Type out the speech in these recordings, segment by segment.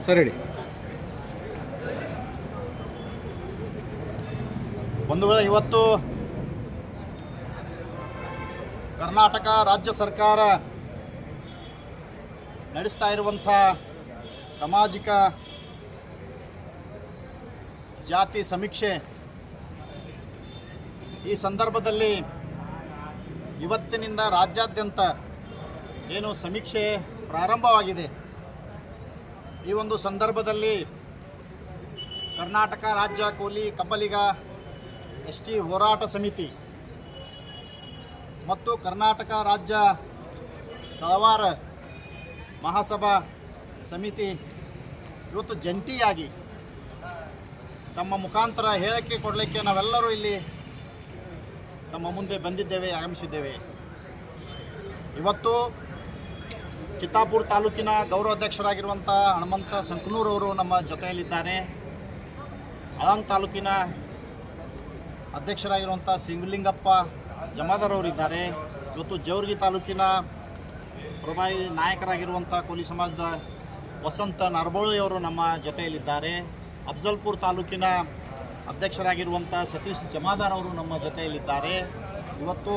Sir ಹೇಳಿ. ಬಂಧುಗಳೇ, ಇವತ್ತು ಕರ್ನಾಟಕ ರಾಜ್ಯ ಸರ್ಕಾರ ನಡೆಸ್ತಾ ಇರುವಂಥ ಸಾಮಾಜಿಕ ಜಾತಿ ಸಮೀಕ್ಷೆ ಈ ಸಂದರ್ಭದಲ್ಲಿ ಇವತ್ತಿನಿಂದ ರಾಜ್ಯಾದ್ಯಂತ ಏನು ಸಮೀಕ್ಷೆ ಪ್ರಾರಂಭವಾಗಿದೆ. ಈ ಒಂದು ಸಂದರ್ಭದಲ್ಲಿ ಕರ್ನಾಟಕ ರಾಜ್ಯ ಕೂಲಿ ಕಬ್ಬಲಿಗ ಎಸ್.ಟಿ. ಹೋರಾಟ ಸಮಿತಿ ಮತ್ತು ಕರ್ನಾಟಕ ರಾಜ್ಯ ತಳವಾರ ಮಹಾಸಭಾ ಸಮಿತಿ ಇವತ್ತು ಜಂಟಿಯಾಗಿ ತಮ್ಮ ಮುಖಾಂತರ ಹೇಳಿಕೆ ಕೊಡಲಿಕ್ಕೆ ನಾವೆಲ್ಲರೂ ಇಲ್ಲಿ ತಮ್ಮ ಮುಂದೆ ಬಂದಿದ್ದೇವೆ, ಆಗಮಿಸಿದ್ದೇವೆ. ಇವತ್ತು ಚಿತ್ತಾಪುರ ತಾಲೂಕಿನ ಗೌರವಾಧ್ಯಕ್ಷರಾಗಿರುವಂಥ ಹನುಮಂತ ಸಂಕನೂರವರು ನಮ್ಮ ಜೊತೆಯಲ್ಲಿದ್ದಾರೆ. ಆಳಂದ ತಾಲೂಕಿನ ಅಧ್ಯಕ್ಷರಾಗಿರುವಂಥ ಸಿಂಗಲಿಂಗಪ್ಪ ಜಮಾದಾರವರಿದ್ದಾರೆ. ಇವತ್ತು ಜೇವರ್ಗಿ ತಾಲೂಕಿನ ಪ್ರಭಾವಿ ನಾಯಕರಾಗಿರುವಂಥ ಕೋಲಿ ಸಮಾಜದ ವಸಂತ ನರಬೋಳಿಯವರು ನಮ್ಮ ಜೊತೆಯಲ್ಲಿದ್ದಾರೆ. ಅಫ್ಜಲ್ಪುರ ತಾಲೂಕಿನ ಅಧ್ಯಕ್ಷರಾಗಿರುವಂಥ ಸತೀಶ್ ಜಮಾದಾರ್ ಅವರು ನಮ್ಮ ಜೊತೆಯಲ್ಲಿದ್ದಾರೆ. ಇವತ್ತು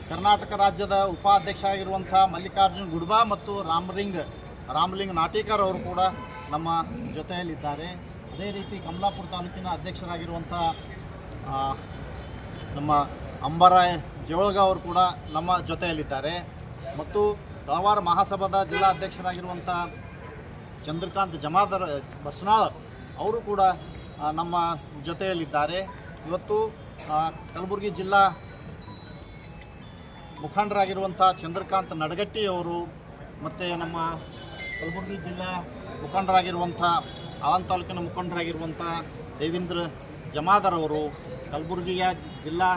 ಕರ್ನಾಟಕ ರಾಜ್ಯದ ಉಪಾಧ್ಯಕ್ಷರಾಗಿರುವಂಥ ಮಲ್ಲಿಕಾರ್ಜುನ್ ಗುಡ್ಬಾ ಮತ್ತು ರಾಮಲಿಂಗ್ ನಾಟೀಕರ್ ಅವರು ಕೂಡ ನಮ್ಮ ಜೊತೆಯಲ್ಲಿದ್ದಾರೆ. ಅದೇ ರೀತಿ ಕಮಲಾಪುರ ತಾಲೂಕಿನ ಅಧ್ಯಕ್ಷರಾಗಿರುವಂಥ ನಮ್ಮ ಅಂಬರಾಯ್ ಜೋಳಗ ಅವರು ಕೂಡ ನಮ್ಮ ಜೊತೆಯಲ್ಲಿದ್ದಾರೆ. ಮತ್ತು ತಳವಾರ ಮಹಾಸಭಾದ ಜಿಲ್ಲಾ ಅಧ್ಯಕ್ಷರಾಗಿರುವಂಥ ಚಂದ್ರಕಾಂತ್ ಜಮಾದಾರ್ ಬಸ್ನಾಳ್ ಅವರು ಕೂಡ ನಮ್ಮ ಜೊತೆಯಲ್ಲಿದ್ದಾರೆ. ಇವತ್ತು ಕಲಬುರಗಿ ಜಿಲ್ಲಾ ಮುಖಂಡರಾಗಿರುವಂಥ ಚಂದ್ರಕಾಂತ್ ನಡಗಟ್ಟಿ ಅವರು ಮತ್ತು ನಮ್ಮ ಕಲಬುರಗಿ ಜಿಲ್ಲಾ ಮುಖಂಡರಾಗಿರುವಂಥ ಆಳಂದ ತಾಲೂಕಿನ ಮುಖಂಡರಾಗಿರುವಂಥ ದೇವೇಂದ್ರ ಜಮಾದಾರ್ ಅವರು, ಕಲಬುರಗಿಯ ಜಿಲ್ಲಾ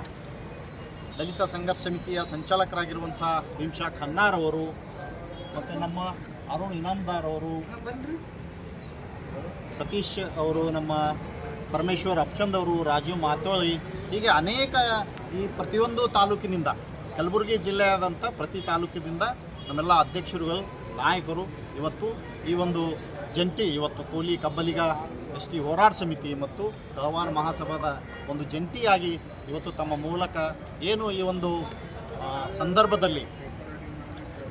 ದಲಿತ ಸಂಘರ್ಷ ಸಮಿತಿಯ ಸಂಚಾಲಕರಾಗಿರುವಂಥ ಭೀಮ್ಶಾ ಖನ್ನಾರ್ ಅವರು ಮತ್ತು ನಮ್ಮ ಅರುಣ್ ಇನಾಮ್ದಾರ್ ಅವರು, ಸತೀಶ್ ಅವರು, ನಮ್ಮ ಪರಮೇಶ್ವರ್ ಅಪ್ಚಂದ್ ಅವರು, ರಾಜೀವ್ ಮಾತೋಳಿ, ಹೀಗೆ ಅನೇಕ ಈ ಪ್ರತಿಯೊಂದು ತಾಲೂಕಿನಿಂದ ಕಲಬುರಗಿ ಜಿಲ್ಲೆಯಾದಂಥ ಪ್ರತಿ ತಾಲೂಕಿನಿಂದ ನಮ್ಮೆಲ್ಲ ಅಧ್ಯಕ್ಷರುಗಳು ನಾಯಕರು ಇವತ್ತು ಈ ಒಂದು ಜಂಟಿ ಇವತ್ತು ಕೂಲಿ ಕಬ್ಬಲಿಗ ಎಸ್.ಟಿ. ಹೋರಾಟ ಸಮಿತಿ ಮತ್ತು ತಳವಾರ ಮಹಾಸಭಾದ ಒಂದು ಜಂಟಿಯಾಗಿ ಇವತ್ತು ತಮ್ಮ ಮೂಲಕ ಏನು ಈ ಒಂದು ಸಂದರ್ಭದಲ್ಲಿ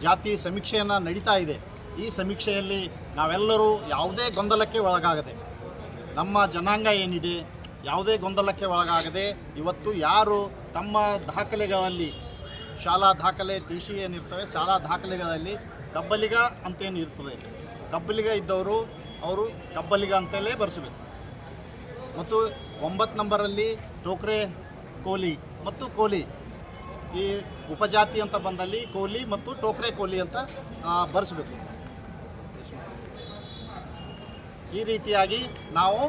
ಜಾತಿ ಸಮೀಕ್ಷೆಯನ್ನು ನಡೀತಾ ಇದೆ. ಈ ಸಮೀಕ್ಷೆಯಲ್ಲಿ ನಾವೆಲ್ಲರೂ ಯಾವುದೇ ಗೊಂದಲಕ್ಕೆ ಒಳಗಾಗದೆ, ನಮ್ಮ ಜನಾಂಗ ಏನಿದೆ ಯಾವುದೇ ಗೊಂದಲಕ್ಕೆ ಒಳಗಾಗದೆ ಇವತ್ತು ಯಾರು ತಮ್ಮ ದಾಖಲೆಗಳಲ್ಲಿ ಶಾಲಾ ದಾಖಲೆ ಟಿ.ಸಿ. ಏನಿರ್ತವೆ, ಶಾಲಾ ದಾಖಲೆಗಳಲ್ಲಿ ಕಬ್ಬಲಿಗ ಅಂತೇನು ಇರ್ತದೆ, ಕಬ್ಬಲಿಗ ಇದ್ದವರು ಅವರು ಕಬ್ಬಲಿಗ ಅಂತಲೇ ಬರೆಸಬೇಕು. ಮತ್ತು 9 ನಂಬರಲ್ಲಿ ಟೋಕ್ರೆ ಕೋಲಿ ಮತ್ತು ಕೋಲಿ, ಈ ಉಪಜಾತಿ ಅಂತ ಬಂದಲ್ಲಿ ಕೋಲಿ ಮತ್ತು ಟೋಕ್ರೆ ಕೋಲಿ ಅಂತ ಬರೆಸಬೇಕು. ಈ ರೀತಿಯಾಗಿ ನಾವು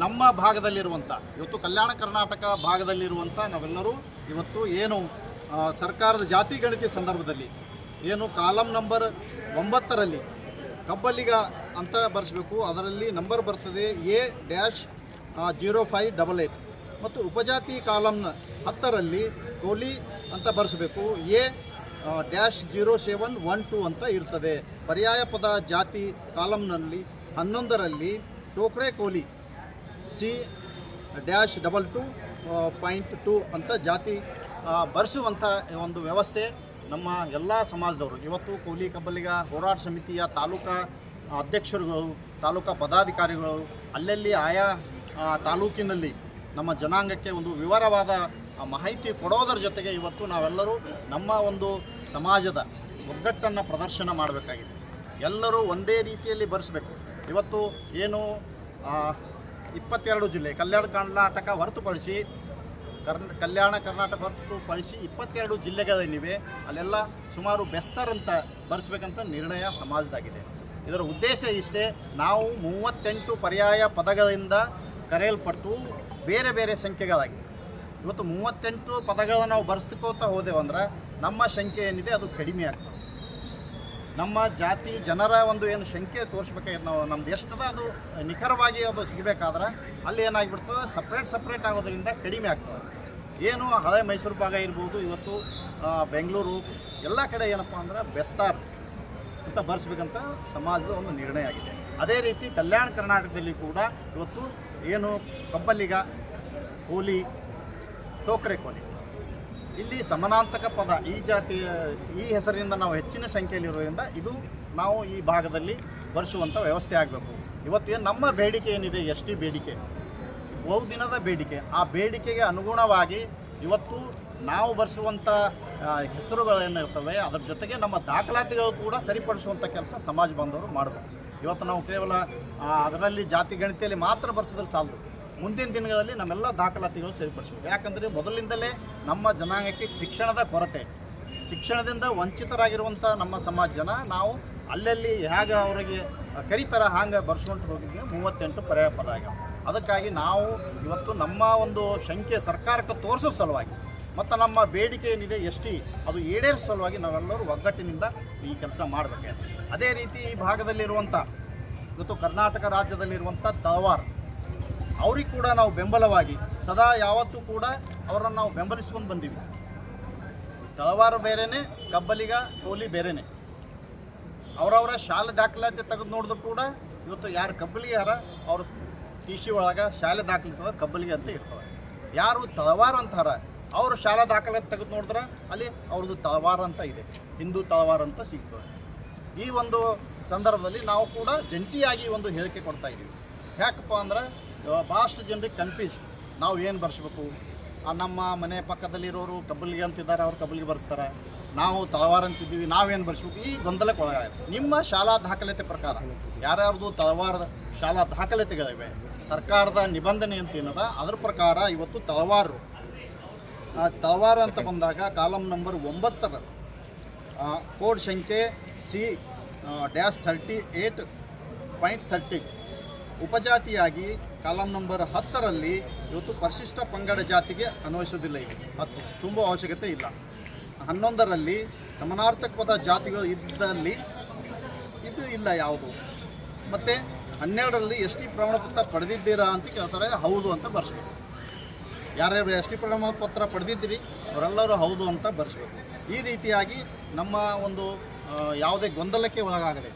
ನಮ್ಮ ಭಾಗದಲ್ಲಿರುವಂಥ ಇವತ್ತು ಕಲ್ಯಾಣ ಕರ್ನಾಟಕ ಭಾಗದಲ್ಲಿರುವಂಥ ನಾವೆಲ್ಲರೂ ಇವತ್ತು ಏನು ಸರ್ಕಾರದ ಜಾತಿ ಗಣತಿ ಸಂದರ್ಭದಲ್ಲಿ ಏನು ಕಾಲಮ್ ನಂಬರ್ 9ರಲ್ಲಿ ಕಬ್ಬಲಿಗ ಅಂತ ಬರೆಸಬೇಕು. ಅದರಲ್ಲಿ ನಂಬರ್ ಬರ್ತದೆ A-0588 ಮತ್ತು ಉಪಜಾತಿ ಕಾಲಮ್ನ 10ರಲ್ಲಿ ಕೋಲಿ ಅಂತ ಬರೆಸಬೇಕು A-0712 ಅಂತ ಇರ್ತದೆ. ಪರ್ಯಾಯ ಪದ ಜಾತಿ ಕಾಲಮ್ನಲ್ಲಿ 11ರಲ್ಲಿ ಟೋಕ್ರೆ ಕೋಲಿ C-22.2 ಅಂತ ಜಾತಿ ಬರೆಸುವಂಥ ಒಂದು ವ್ಯವಸ್ಥೆ ನಮ್ಮ ಎಲ್ಲ ಸಮಾಜದವರು ಇವತ್ತು ಕೂಲಿ ಕಬ್ಬಲಿಗ ಹೋರಾಟ ಸಮಿತಿಯ ತಾಲೂಕಾ ಅಧ್ಯಕ್ಷರುಗಳು, ತಾಲೂಕಾ ಪದಾಧಿಕಾರಿಗಳು ಅಲ್ಲಲ್ಲಿ ಆಯಾ ತಾಲೂಕಿನಲ್ಲಿ ನಮ್ಮ ಜನಾಂಗಕ್ಕೆ ಒಂದು ವಿವರವಾದ ಮಾಹಿತಿ ಕೊಡೋದರ ಜೊತೆಗೆ ಇವತ್ತು ನಾವೆಲ್ಲರೂ ನಮ್ಮ ಒಂದು ಸಮಾಜದ ಒಗ್ಗಟ್ಟನ್ನು ಪ್ರದರ್ಶನ ಮಾಡಬೇಕಾಗಿದೆ. ಎಲ್ಲರೂ ಒಂದೇ ರೀತಿಯಲ್ಲಿ ಬರೆಸಬೇಕು. ಇವತ್ತು ಏನು 22 ಜಿಲ್ಲೆ ಕಲ್ಯಾಣ ಕರ್ನಾಟಕ ಹೊರತುಪಡಿಸಿ ಕಲ್ಯಾಣ ಕರ್ನಾಟಕ ಹೊರತುಪಡಿಸಿ 22 ಜಿಲ್ಲೆಗಳೇನಿವೆ ಅಲ್ಲೆಲ್ಲ ಸುಮಾರು ಬೆಸ್ತರಂತ ಬರೆಸ್ಬೇಕಂತ ನಿರ್ಣಯ ಸಮಾಜದಾಗಿದೆ. ಇದರ ಉದ್ದೇಶ ಇಷ್ಟೇ, ನಾವು 38 ಪರ್ಯಾಯ ಪದಗಳಿಂದ ಕರೆಯಲ್ಪಟ್ಟು ಬೇರೆ ಬೇರೆ ಸಂಖ್ಯೆಗಳಾಗಿ ಇವತ್ತು 38 ಪದಗಳನ್ನು ನಾವು ಬರೆಸ್ಕೋತಾ ಹೋದೆವಂದ್ರೆ ನಮ್ಮ ಸಂಖ್ಯೆ ಏನಿದೆ ಅದು ಕಡಿಮೆ ಆಗ್ತದೆ. ನಮ್ಮ ಜಾತಿ ಜನರ ಒಂದು ಏನು ಸಂಖ್ಯೆ ತೋರಿಸ್ಬೇಕಾಗಿತ್ತು, ನಾವು ನಮ್ದು ಎಷ್ಟದ ಅದು ನಿಖರವಾಗಿ ಅದು ಸಿಗಬೇಕಾದ್ರೆ ಅಲ್ಲಿ ಏನಾಗಿಬಿಡ್ತದೆ, ಸಪ್ರೇಟ್ ಆಗೋದ್ರಿಂದ ಕಡಿಮೆ ಆಗ್ತದೆ. ಏನು ಹಳೆ ಮೈಸೂರು ಭಾಗ ಇರ್ಬೋದು, ಇವತ್ತು ಬೆಂಗಳೂರು ಎಲ್ಲ ಕಡೆ ಏನಪ್ಪ ಅಂದ್ರೆ ಬೆಸ್ತಾರ್ ಅಂತ ಬರೆಸ್ಬೇಕಂತ ಸಮಾಜದ ಒಂದು ನಿರ್ಣಯ ಆಗಿದೆ. ಅದೇ ರೀತಿ ಕಲ್ಯಾಣ ಕರ್ನಾಟಕದಲ್ಲಿ ಕೂಡ ಇವತ್ತು ಏನು ಕಬ್ಬಲಿಗ, ಕೋಲಿ, ಟೋಕ್ರೆ ಕೋಲಿ, ಇಲ್ಲಿ ಸಮಾನಾಂತಕ ಪದ ಈ ಜಾತಿಯ ಈ ಹೆಸರಿನಿಂದ ನಾವು ಹೆಚ್ಚಿನ ಸಂಖ್ಯೆಯಲ್ಲಿರೋದ್ರಿಂದ ಇದು ನಾವು ಈ ಭಾಗದಲ್ಲಿ ಬರೆಸುವಂಥ ವ್ಯವಸ್ಥೆ ಆಗಬೇಕು. ಇವತ್ತೇನು ನಮ್ಮ ಬೇಡಿಕೆ ಏನಿದೆ, ಎಸ್ ಟಿ ಬೇಡಿಕೆ, ಬಹುದಿನದ ಬೇಡಿಕೆ, ಆ ಬೇಡಿಕೆಗೆ ಅನುಗುಣವಾಗಿ ಇವತ್ತು ನಾವು ಬರೆಸುವಂಥ ಹೆಸರುಗಳೇನಿರ್ತವೆ ಅದರ ಜೊತೆಗೆ ನಮ್ಮ ದಾಖಲಾತಿಗಳು ಕೂಡ ಸರಿಪಡಿಸುವಂಥ ಕೆಲಸ ಸಮಾಜ ಬಾಂಧವರು ಮಾಡಬೇಕು. ಇವತ್ತು ನಾವು ಕೇವಲ ಅದರಲ್ಲಿ ಜಾತಿ ಗಣಿತೆಯಲ್ಲಿ ಮಾತ್ರ ಬರೆಸಿದ್ರೆ ಸಾಲದು. ಮುಂದಿನ ದಿನಗಳಲ್ಲಿ ನಮ್ಮೆಲ್ಲ ದಾಖಲಾತಿಗಳು ಸರಿಪಡಿಸಬೇಕು. ಯಾಕಂದರೆ ಮೊದಲಿಂದಲೇ ನಮ್ಮ ಜನಾಂಗಕ್ಕೆ ಶಿಕ್ಷಣದ ಕೊರತೆ, ಶಿಕ್ಷಣದಿಂದ ವಂಚಿತರಾಗಿರುವಂಥ ನಮ್ಮ ಸಮಾಜ ಜನ ನಾವು ಅಲ್ಲಲ್ಲಿ ಹೇಗೆ ಅವರಿಗೆ ಕರೀತಾರೆ ಹಾಗೆ ಬರ್ಸ್ಕೊಂಡು ಹೋಗಿದ್ವಿ. 38 ಪರ್ಯಾಯ ಪದ ಆಗ್ಯಾವ. ಅದಕ್ಕಾಗಿ ನಾವು ಇವತ್ತು ನಮ್ಮ ಒಂದು ಸಂಖ್ಯೆ ಸರ್ಕಾರಕ್ಕೆ ತೋರಿಸೋ ಸಲುವಾಗಿ ಮತ್ತು ನಮ್ಮ ಬೇಡಿಕೆ ಏನಿದೆ ಎಸ್ ಟಿ ಅದು ಈಡೇರಿಸೋ ಸಲುವಾಗಿ ನಾವೆಲ್ಲರೂ ಒಗ್ಗಟ್ಟಿನಿಂದ ಈ ಕೆಲಸ ಮಾಡಬೇಕು. ಅದೇ ರೀತಿ ಈ ಭಾಗದಲ್ಲಿರುವಂಥ ಇವತ್ತು ಕರ್ನಾಟಕ ರಾಜ್ಯದಲ್ಲಿರುವಂಥ ತಳವಾರ್ ಅವ್ರಿಗೆ ಕೂಡ ನಾವು ಬೆಂಬಲವಾಗಿ ಸದಾ ಯಾವತ್ತೂ ಕೂಡ ಅವರನ್ನು ನಾವು ಬೆಂಬಲಿಸ್ಕೊಂಡು ಬಂದೀವಿ. ತಳವಾರ ಬೇರೆಯೇ, ಕಬ್ಬಲಿಗ, ಕೋಲಿ ಬೇರೆಯೇ. ಅವರವರ ಶಾಲೆ ದಾಖಲಾತಿ ತೆಗೆದು ನೋಡಿದ್ರು ಕೂಡ ಇವತ್ತು ಯಾರು ಕಬ್ಬಲಿಗೆ ಯಾರ ಅವರು ಟಿ ಸಿ ಒಳಗೆ ಶಾಲೆ ದಾಖಲಾತಿ ಕಬ್ಬಲಿಗೆ ಅಂತ ಇರ್ತವೆ. ಯಾರು ತಳವಾರ ಅಂತಾರ ಅವರು ಶಾಲಾ ದಾಖಲಾತಿ ತೆಗೆದು ನೋಡಿದ್ರೆ ಅಲ್ಲಿ ಅವ್ರದ್ದು ತಳವಾರ ಅಂತ ಇದೆ, ಹಿಂದೂ ತಳವಾರ ಅಂತ ಸಿಗ್ತದೆ. ಈ ಒಂದು ಸಂದರ್ಭದಲ್ಲಿ ನಾವು ಕೂಡ ಜಂಟಿಯಾಗಿ ಒಂದು ಹೇಳಿಕೆ ಕೊಡ್ತಾ ಇದ್ದೀವಿ. ಯಾಕಪ್ಪ ಅಂದ್ರೆ ಭಾಳಷ್ಟು ಜನರಿಗೆ ಕನ್ಫ್ಯೂಸ್, ನಾವು ಏನು ಬರ್ಸ್ಬೇಕು, ನಮ್ಮ ಮನೆ ಪಕ್ಕದಲ್ಲಿರೋರು ಕಬ್ಬಲಿಗೆ ಅಂತಿದ್ದಾರೆ, ಅವ್ರು ಕಬ್ಬಲಿಗೆ ಬರ್ಸ್ತಾರೆ, ನಾವು ತಳವಾರ ಅಂತಿದ್ದೀವಿ, ನಾವೇನು ಬರ್ಸ್ಬೇಕು, ಈ ಗೊಂದಲಕ್ಕೆ ಒಳಗಾಗಿದೆ. ನಿಮ್ಮ ಶಾಲಾ ದಾಖಲಾತಿ ಪ್ರಕಾರ ಯಾರ್ಯಾರ್ದು ತಳವಾರದ ಶಾಲಾ ದಾಖಲಾತಿಗಳಿವೆ, ಸರ್ಕಾರದ ನಿಬಂಧನೆ ಅಂತ ಏನದ ಅದ್ರ ಪ್ರಕಾರ ಇವತ್ತು ತಳವಾರ ಅಂತ ಬಂದಾಗ ಕಾಲಮ್ ನಂಬರ್ 9 ಕೋಡ್ ಸಂಖ್ಯೆ C-38.30 ಉಪಜಾತಿಯಾಗಿ ಕಾಲಮ್ ನಂಬರ್ 10ರಲ್ಲಿ ಇವತ್ತು ಪರಿಶಿಷ್ಟ ಪಂಗಡ ಜಾತಿಗೆ ಅನ್ವಯಿಸೋದಿಲ್ಲ. ಇದೆ 10 ತುಂಬ ಅವಶ್ಯಕತೆ ಇಲ್ಲ. 11ರಲ್ಲಿ ಸಮಾನಾರ್ಥಕ ಪದ ಜಾತಿಗಳು ಇದ್ದಲ್ಲಿ ಇದು ಇಲ್ಲ ಯಾವುದು. ಮತ್ತು 12ರಲ್ಲಿ ಎಸ್ ಟಿ ಪ್ರಮಾಣಪತ್ರ ಪಡೆದಿದ್ದೀರಾ ಅಂತ ಕೇಳ್ತಾರೆ, ಹೌದು ಅಂತ ಬರ್ಸ್ಬೇಕು. ಯಾರ್ಯಾರು ಎಸ್ ಟಿ ಪ್ರಮಾಣಪತ್ರ ಪಡೆದಿದ್ದೀರಿ ಅವರೆಲ್ಲರೂ ಹೌದು ಅಂತ ಬರ್ಸ್ಬೇಕು. ಈ ರೀತಿಯಾಗಿ ನಮ್ಮ ಒಂದು ಯಾವುದೇ ಗೊಂದಲಕ್ಕೆ ಒಳಗಾಗದೆ